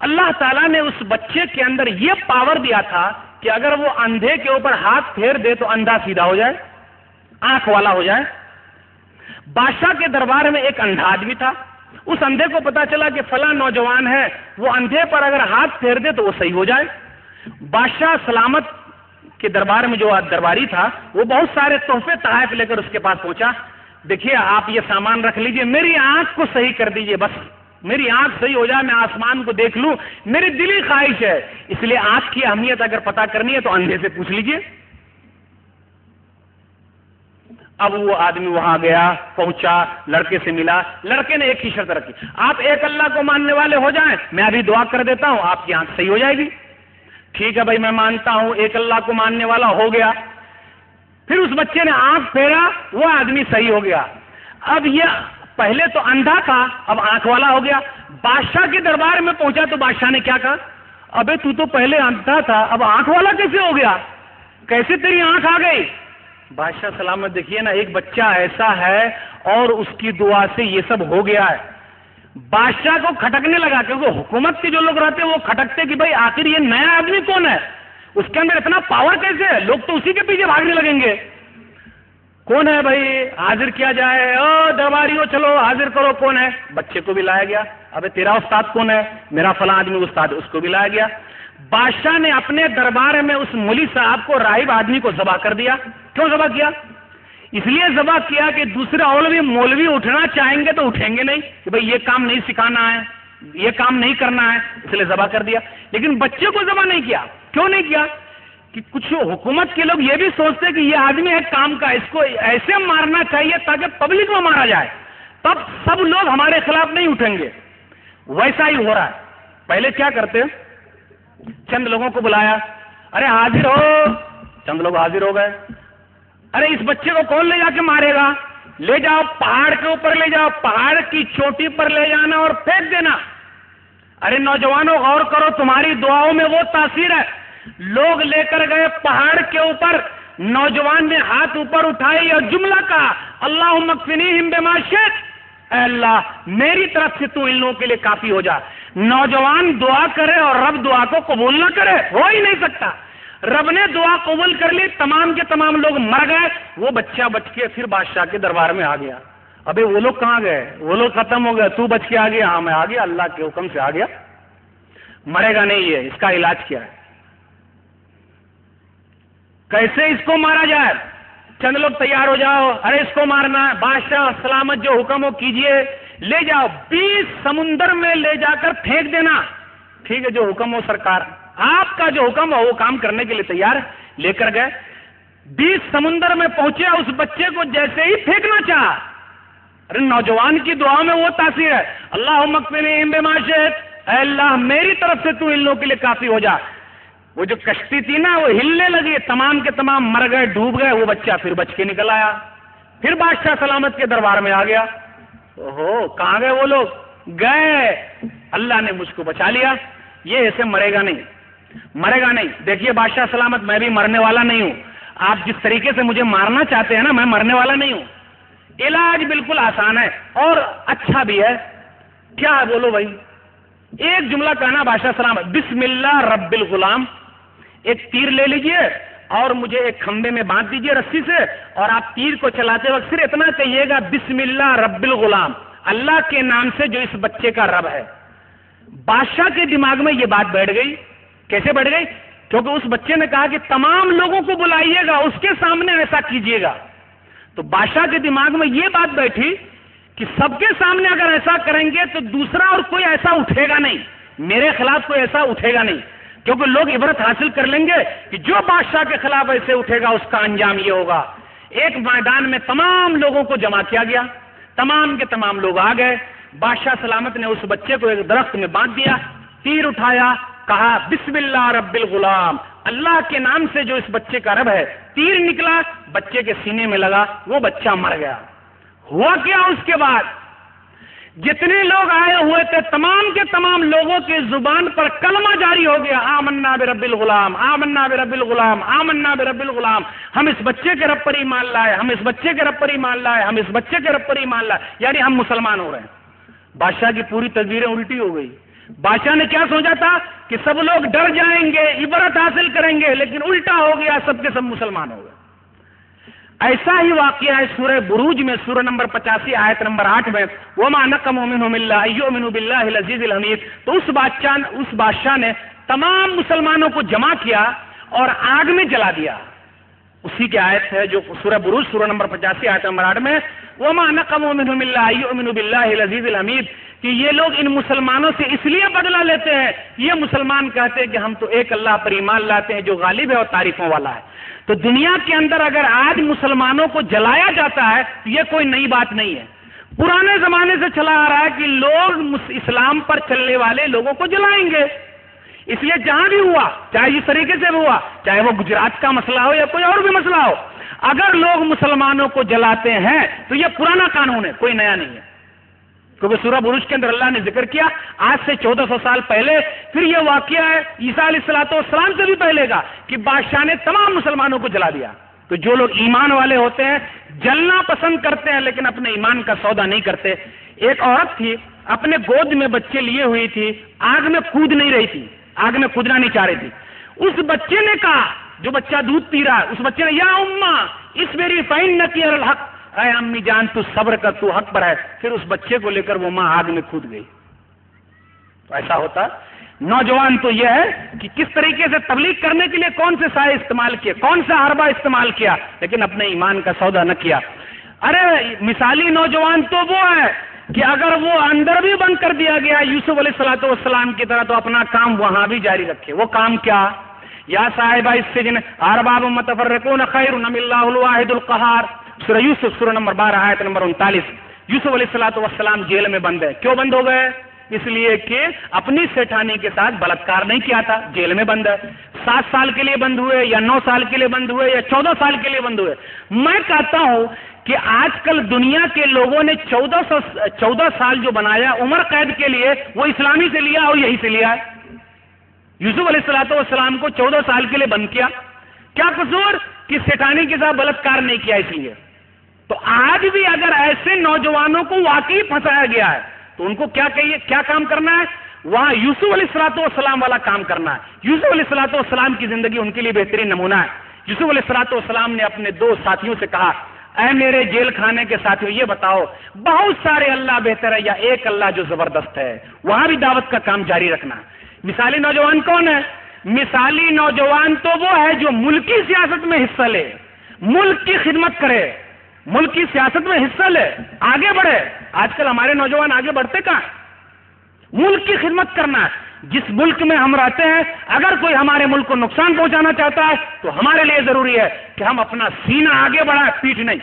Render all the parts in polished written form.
اللہ تعالیٰ نے اس بچے کے اندر یہ پاور دیا تھا کہ اگر وہ اندھے کے اوپر ہاتھ پھیر دے تو اندھا سیدھا ہو جائے، آنکھ والا ہو جائے۔ بادشاہ کے دربار میں ایک اندھا آدمی تھا، اس اندھے کو پتا چلا کہ فلاں نوجوان ہے، وہ اندھے پر اگر ہاتھ پھیر دے تو وہ صحیح ہو جائے۔ بادشاہ سلامت کے دربار میں جو درباری تھا وہ بہت سارے تحفے تحائف لے کر اس کے پاس پہنچا، دیکھیے آپ یہ سامان رکھ لیجئے، میری آنکھ کو صحیح کر دیجئے، بس میری آنکھ صحیح ہو جائے، میں آسمان کو دیکھ لوں، میری دلی خواہش ہے، اس لیے آنکھ کی اہمیت اگر پتا کرنی ہے تو اندھے سے پوچھ لیجئے۔ اب وہ آدمی وہاں گیا، پہنچا، لڑکے سے ملا، لڑکے نے ایک ہی شرط رکھی، آپ ایک اللہ کو ماننے والے ہو جائیں، میں ابھی دعا کر دیتا ہوں، آپ کی آنکھ صحیح ہو جائے گی۔ ٹھیک ہے بھائی میں مانتا ہوں، ایک اللہ کو ماننے والا ہو گیا۔ پھر اس بچے نے آنکھ پھیرا، وہ آدمی صحیح ہو گیا۔ اب یہ پہلے تو اندھا تھا، اب آنکھ والا ہو گیا۔ بادشاہ کے دربار میں پہنچا تو بادشاہ نے کیا کہا، ابے تو پہلے اندھا تھا، اب آنکھ والا کیسے ہو گیا، کیسے تیری آنکھ آ گئی؟ بادشاہ سلامت دیکھیے نا، ایک بچہ ایسا ہے اور اس کی دعا سے یہ سب ہو گیا ہے۔ بادشاہ کو کھٹکنے لگا، کیونکہ حکومت کے جو لوگ رہتے ہیں وہ کھٹکتے کہ بھائی آخر یہ نیا آدمی کون ہے، اس کے اندر اتنا پاور کیسے ہے، لوگ تو اسی کے پیچھے بھاگنے لگیں گے۔ کون ہے بھائی، حاضر کیا جائے، او درباری ہو چلو حاضر کرو، کون ہے؟ بچے کو بھی لایا گیا۔ ابے تیرا استاد کون ہے؟ میرا فلاں آدمی استاد، اس کو بھی لایا گیا۔ بادشاہ نے اپنے دربار میں اس مولوی صاحب کو، راہب آدمی کو ذبح کر دیا۔ کیوں ذبح کیا؟ اس لیے ذبح کیا کہ دوسرے مولوی اٹھنا چاہیں گے تو اٹھیں گے نہیں کہ بھئی یہ کام نہیں سکھانا ہے، یہ کام نہیں کرنا ہے، اس لیے ذبح کر دیا۔ لیکن بچے کو ذبح نہیں کیا۔ کیوں نہیں کیا؟ کہ کچھ حکومت کے لوگ یہ بھی سوچتے کہ یہ آدمی ہے کام کا، اس کو ایسے مارنا چاہیے تاکہ پبلک میں مارا جائے، تب سب لوگ ہمارے خلاف نہیں اٹھیں گے۔ ویسا ہی ہو رہا ہے۔ پہلے کیا کرتے، چند لوگوں کو بلایا، ارے حاضر ہو، چند لوگ حاضر ہو گئے۔ ارے اس بچے کو کون لے جا کے مارے گا؟ لے جاؤ پہاڑ کے اوپر، لے جاؤ پہاڑ کی چوٹی پر لے جانا اور پھینک دینا۔ ارے نوجوانوں غور کرو، تمہاری دعاؤں میں وہ تاثیر ہے۔ لوگ لے کر گئے پہاڑ کے اوپر، نوجوان نے ہاتھ اوپر اٹھائے اور جملہ کہا، اللہم اکفنیہم بما شئت، اے اللہ میری طرف سے تو ان لوگوں کے لیے کافی ہو جا۔ نوجوان دعا کرے اور رب دعا کو قبول نہ کرے، ہو ہی نہیں سکتا۔ رب نے دعا قبول کر لی، تمام کے تمام لوگ مر گئے، وہ بچہ بچ کے پھر بادشاہ کے دربار میں آ گیا۔ ابے وہ لوگ کہاں گئے؟ وہ لوگ ختم ہو گئے، تو بچ کے آ گیا؟ ہاں میں آ گیا، اللہ کے حکم سے آ گیا۔ مرے گا نہیں، یہ اس کا علاج کیا ہے، کیسے اس کو مارا جائے؟ چند لوگ تیار ہو جاؤ، ارے اس کو مارنا ہے، بادشاہ سلامت جو حکم ہو کیجئے، لے جاؤ 20 سمندر میں لے جا کر پھینک دینا۔ ٹھیک ہے جو حکم ہو سرکار، آپ کا جو حکم ہو وہ کام کرنے کے لیے تیار۔ لے کر گئے، 20 سمندر میں پہنچے، اس بچے کو جیسے ہی پھینکنا چاہا، ارے نوجوان کی دعا میں وہ تاثیر ہے، اللہم اکفنیہم بما شئت، اے اللہ میری طرف سے تو ان لوگوں کے لیے کافی ہو جا۔ وہ جو کشتی تھی نا وہ ہلنے لگی، تمام کے تمام مر گئے، ڈوب گئے، وہ بچہ پھر بچ کے نکل آیا، پھر بادشاہ سلامت کے دربار میں آ گیا۔ اوہو کہاں گئے وہ لوگ؟ گئے، اللہ نے مجھ کو بچا لیا، یہ ایسے مرے گا نہیں، مرے گا نہیں۔ دیکھیے بادشاہ سلامت میں بھی مرنے والا نہیں ہوں، آپ جس طریقے سے مجھے مارنا چاہتے ہیں نا، میں مرنے والا نہیں ہوں۔ علاج بالکل آسان ہے اور اچھا بھی ہے۔ کیا ہے بولو بھائی؟ ایک جملہ کہنا بادشاہ سلامت، بسم اللہ رب الغلام، ایک تیر لے لیجئے اور مجھے ایک کھمبے میں باندھ دیجئے رسی سے، اور آپ تیر کو چلاتے وقت صرف اتنا کہیے گا بسم اللہ رب الغلام، اللہ کے نام سے جو اس بچے کا رب ہے۔ بادشاہ کے دماغ میں یہ بات بیٹھ گئی۔ کیسے بیٹھ گئی؟ کیونکہ اس بچے نے کہا کہ تمام لوگوں کو بلائیے گا، اس کے سامنے ایسا کیجیے گا۔ تو بادشاہ کے دماغ میں یہ بات بیٹھی کہ سب کے سامنے اگر ایسا کریں گے تو دوسرا اور کوئی ایسا اٹھے گا نہیں، میرے خلاف کوئی ایسا اٹھے گا نہیں، کیونکہ لوگ عبرت حاصل کر لیں گے کہ جو بادشاہ کے خلاف ایسے اٹھے گا اس کا انجام یہ ہوگا۔ ایک میدان میں تمام لوگوں کو جمع کیا گیا، تمام کے تمام لوگ آ گئے، بادشاہ سلامت نے اس بچے کو ایک درخت میں باندھ دیا، تیر اٹھایا، کہا بسم اللہ رب الغلام، اللہ کے نام سے جو اس بچے کا رب ہے، تیر نکلا، بچے کے سینے میں لگا، وہ بچہ مر گیا۔ ہوا کیا اس کے بعد؟ جتنے لوگ آئے ہوئے تھے تمام کے تمام لوگوں کی زبان پر کلمہ جاری ہو گیا، آمنا برب الغلام، آمنا برب الغلام، آمنا برب الغلام، ہم اس بچے کے رب پر ایمان لائے، ہم اس بچے کے رب پر ایمان لائے، ہم اس بچے کے رب پر ایمان لائے، یعنی ہم مسلمان ہو رہے ہیں۔ بادشاہ کی پوری تدبیریں الٹی ہو گئی۔ بادشاہ نے کیا سوچا تھا کہ سب لوگ ڈر جائیں گے، عبرت حاصل کریں گے، لیکن الٹا ہو گیا، سب کے سب مسلمان ہو گئے۔ ایسا ہی واقعہ ہے سورہ بروج میں، سورہ نمبر 85 آیت نمبر 8 میں، وَمَا نَقَمُوا مِنْهُمْ إِلَّا أَن يُؤْمِنُوا بِاللَّهِ الْعَزِيزِ الْحَمِيدِ۔ تو اس بادشاہ نے تمام مسلمانوں کو جمع کیا اور آگ میں جلا دیا۔ اسی کی آیت ہے جو سورہ بروج سورہ نمبر 85 آیت نمبر 8 میں، وَمَا نَقَمُوا مِنْهُمْ إِلَّا أَن يُؤْمِنُوا بِاللَّهِ الْعَزِيزِ الْحَمِيدِ، کہ یہ لوگ ان مسلمانوں سے اس لیے بدلہ لیتے ہیں، یہ مسلمان کہتے ہیں کہ ہم تو ایک اللہ پر ایمان لاتے ہیں جو غالب ہے اور تعریفوں والا ہے۔ تو دنیا کے اندر اگر آج مسلمانوں کو جلایا جاتا ہے تو یہ کوئی نئی بات نہیں ہے، پرانے زمانے سے چلا آ رہا ہے کہ لوگ اسلام پر چلنے والے لوگوں کو جلائیں گے۔ اس لیے جہاں بھی ہوا، چاہے اس طریقے سے بھی ہوا، چاہے وہ گجرات کا مسئلہ ہو یا کوئی اور بھی مسئلہ ہو، اگر لوگ مسلمانوں کو جلاتے ہیں تو یہ پرانا قانون ہے، کوئی نیا نہیں ہے۔ کیونکہ سورہ بروج کے اندر اللہ نے ذکر کیا آج سے 1400 سال پہلے، پھر یہ واقعہ ہے عیسیٰ علیہ السلام سے بھی پہلے کا کہ بادشاہ نے تمام مسلمانوں کو جلا دیا۔ تو جو لوگ ایمان والے ہوتے ہیں جلنا پسند کرتے ہیں لیکن اپنے ایمان کا سودا نہیں کرتے۔ ایک عورت تھی، اپنے گود میں بچے لیے ہوئی تھی، آگ میں کود نہیں رہی تھی، آگ میں کودنا نہیں چاہ رہی تھی۔ اس بچے نے کہا، جو بچہ دودھ پی رہا ہے، اس بچے نے یا اماں اصبری فإنکی علی الحق، اے امی جان تو صبر کر، تو حق پر ہے۔ پھر اس بچے کو لے کر وہ ماں آگ میں کود گئی۔ تو ایسا ہوتا نوجوان تو یہ ہے کہ کس طریقے سے تبلیغ کرنے کے لیے کون سے سائے استعمال کیے، کون سا حربہ استعمال کیا، لیکن اپنے ایمان کا سودا نہ کیا۔ ارے مثالی نوجوان تو وہ ہے کہ اگر وہ اندر بھی بند کر دیا گیا یوسف علیہ السلام کی طرح تو اپنا کام وہاں بھی جاری رکھے۔ وہ کام کیا؟ یا صاحبہ السجن ارباب متفرقون خیر ام اللہ الواحد القہار، سورہ یوسف سورہ نمبر 12 آیت نمبر 39۔ یوسف علیہ السلام جیل میں بند ہے، کیوں بند ہو گئے؟ اس لیے کہ اپنی سیٹھانی کے ساتھ بلاತ್کار نہیں کیا تھا، جیل میں بند ہے۔ 7 سال کے لیے بند ہوئے یا 9 سال کے لیے بند ہوئے یا 14 سال کے لیے بند ہوئے۔ میں کہتا ہوں کہ آج کل دنیا کے لوگوں نے 14 سال جو بنایا عمر قید کے لیے، وہ اسلامی سے لیا اور یہی سے لیا ہے۔ یوسف علیہ السلام کو 14 سال کے لیے بند کیا، کیا قصور؟ کہ سیٹھانی کے ساتھ بلاತ್کار نہیں کیا اس لیے۔ تو آج بھی اگر ایسے نوجوانوں کو واقعی پھنسایا گیا ہے تو ان کو کیا کام کرنا ہے؟ وہاں یوسف علیہ السلام والا کام کرنا ہے۔ یوسف علیہ السلام کی زندگی ان کے لیے بہترین نمونہ ہے۔ یوسف علیہ السلام نے اپنے 2 ساتھیوں سے کہا، اے میرے جیل خانے کے ساتھیوں، یہ بتاؤ بہت سارے اللہ بہتر ہے یا ایک اللہ جو زبردست ہے؟ وہاں بھی دعوت کا کام جاری رکھنا ہے۔ مثالی نوجوان کون ہے؟ مثالی نوجوان تو وہ ہے جو ملکی سیاست میں حصہ لے، ملک کی خدمت کرے، ملک کی سیاست میں حصہ لے، آگے بڑھے۔ آج کل ہمارے نوجوان آگے بڑھتے کہاں؟ ملک کی خدمت کرنا ہے۔ جس ملک میں ہم رہتے ہیں اگر کوئی ہمارے ملک کو نقصان پہنچانا چاہتا ہے تو ہمارے لیے ضروری ہے کہ ہم اپنا سینہ آگے بڑھائیں، پیٹھ نہیں۔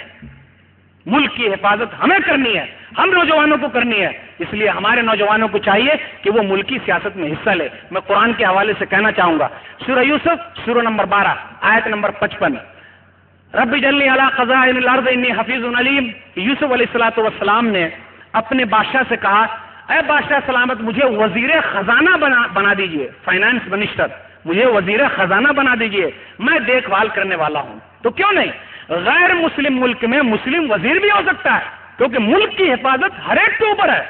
ملک کی حفاظت ہمیں کرنی ہے، ہم نوجوانوں کو کرنی ہے۔ اس لیے ہمارے نوجوانوں کو چاہیے کہ وہ ملکی سیاست میں حصہ لے۔ میں قرآن کے حوالے سے کہنا چاہوں گا، سورہ یوسف سورہ نمبر 12 آیت نمبر 55، رب اجعلنی علی خزائن الارض انی حفیظ علیم۔ یوسف علیہ السلام نے اپنے بادشاہ سے کہا، اے بادشاہ سلامت، مجھے وزیر خزانہ بنا دیجئے، فائنانس منسٹر، مجھے وزیر خزانہ بنا دیجئے، میں دیکھ بھال کرنے والا ہوں۔ تو کیوں نہیں؟ غیر مسلم ملک میں مسلم وزیر بھی ہو سکتا ہے، کیونکہ ملک کی حفاظت ہر ایک کے اوپر ہے۔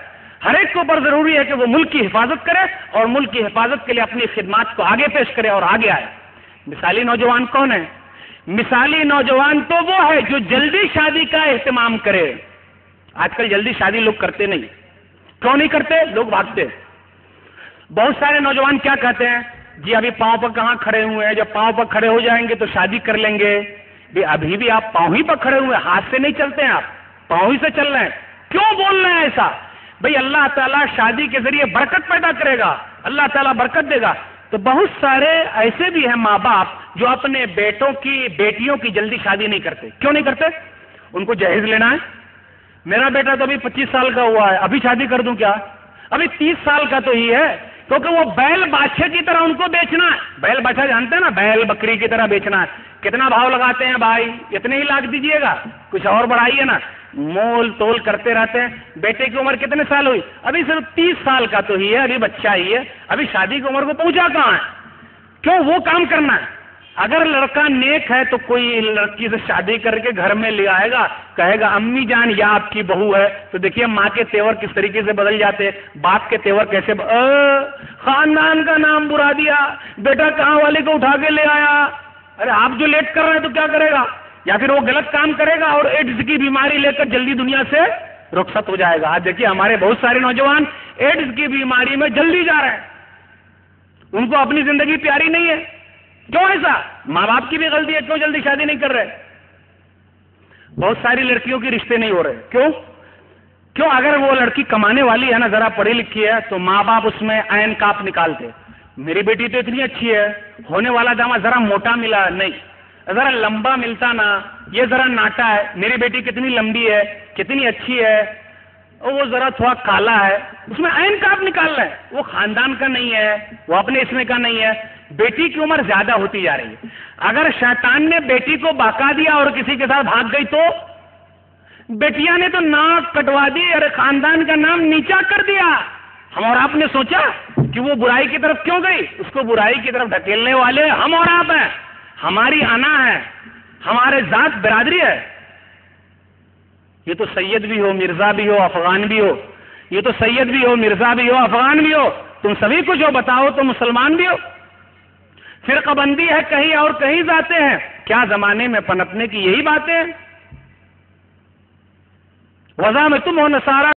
ہر ایک کے اوپر ضروری ہے کہ وہ ملک کی حفاظت کرے اور ملک کی حفاظت کے لیے اپنی خدمات کو آگے پیش کرے اور آگے آئے۔ مثالی نوجوان کون ہے؟ مثالی نوجوان تو وہ ہے جو جلدی شادی کا اہتمام کرے۔ آج کل جلدی شادی لوگ کرتے نہیں، کیوں نہیں کرتے؟ لوگ بھاگتے۔ بہت سارے نوجوان کیا کہتے ہیں، جی ابھی پاؤں پر کہاں کھڑے ہوئے ہیں، جب پاؤں پر کھڑے ہو جائیں گے تو شادی کر لیں گے۔ ابھی بھی آپ پاؤں ہی پر کھڑے ہوئے، ہاتھ سے نہیں چلتے ہیں، آپ پاؤں ہی سے چل رہے ہیں، کیوں بول رہے ہیں ایسا؟ بھئی اللہ تعالیٰ شادی کے ذریعے برکت پیدا کرے گا، اللہ تعالیٰ برکت دے گا۔ تو بہت سارے ایسے بھی ہیں ماں باپ جو اپنے بیٹیوں کی جلدی شادی نہیں کرتے۔ کیوں نہیں کرتے؟ ان کو جہیز لینا ہے، میرا بیٹا تو ابھی 25 سال کا ہوا ہے، ابھی شادی کر دوں کیا؟ ابھی 30 سال کا تو ہی ہے، کیونکہ وہ بیل بادشاہ کی طرح ان کو بیچنا ہے۔ بیل بادشاہ جانتے ہیں نا، بیل بکری کی طرح بیچنا ہے۔ کتنا بھاؤ لگاتے ہیں بھائی؟ اتنے ہی لاکھ دیجئے گا، کچھ اور بڑھائیے نا، مول تول کرتے رہتے ہیں۔ بیٹے کی عمر کتنے سال ہوئی؟ ابھی صرف 30 سال کا تو ہی ہے، ابھی بچہ ہی ہے، ابھی شادی کی عمر کو پہنچا کہاں ہے؟ کیوں؟ وہ کام کرنا ہے۔ اگر لڑکا نیک ہے تو کوئی لڑکی سے شادی کر کے گھر میں لے آئے گا، کہے گا امی جان یا آپ کی بہو ہے، تو دیکھیے ماں کے تیور کس طریقے سے بدل جاتے، باپ کے تیور کیسے خاندان کا نام برا دیا، بیٹا کہاں والے کو اٹھا کے لے آیا، ارے آپ جو لیٹ کر رہے ہیں تو کیا کرے گا، یا پھر وہ غلط کام کرے گا اور ایڈز کی بیماری لے کر جلدی دنیا سے رخصت ہو جائے گا۔ آج دیکھیے ہمارے بہت سارے نوجوان ایڈز کی بیماری میں جلدی جا رہے ہیں، ان کو اپنی زندگی پیاری نہیں ہے۔ کیوں ایسا؟ ماں باپ کی بھی غلطی ہے، کیوں جلدی شادی نہیں کر رہے؟ بہت ساری لڑکیوں کے رشتے نہیں ہو رہے، کیوں؟ اگر وہ لڑکی کمانے والی ہے نا، ذرا پڑھی لکھی ہے، تو ماں باپ اس میں عین کاپ نکالتے، میری بیٹی تو اتنی اچھی ہے، ہونے والا داماد ذرا موٹا ملا نہیں، ذرا لمبا ملتا نا، یہ ذرا ناٹا ہے، میری بیٹی کتنی لمبی ہے، کتنی اچھی ہے، وہ ذرا تھوڑا کالا ہے، اس میں عین کاپ نکال رہا ہے، وہ خاندان کا نہیں ہے، وہ اپنے اس میں کا نہیں ہے۔ بیٹی کی عمر زیادہ ہوتی جا رہی ہے، اگر شیطان نے بیٹی کو بہکا دیا اور کسی کے ساتھ بھاگ گئی تو بیٹیاں نے تو ناک کٹوا دی، ارے خاندان کا نام نیچا کر دیا۔ ہم اور آپ نے سوچا کہ وہ برائی کی طرف کیوں گئی؟ اس کو برائی کی طرف ڈھکیلنے والے ہم اور آپ ہیں، ہماری انا ہے، ہمارے ذات برادری ہے۔ یہ تو سید بھی ہو، مرزا بھی ہو، افغان بھی ہو، یہ تو سید بھی ہو، مرزا بھی ہو، افغان بھی ہو، تم سبھی کچھ ہو، بتاؤ تو مسلمان بھی ہو۔ فرقہ بندی ہے کہیں اور کہیں جاتے ہیں، کیا زمانے میں پنپنے کی یہی باتیں ہیں؟ وضع میں تم ہو نصارہ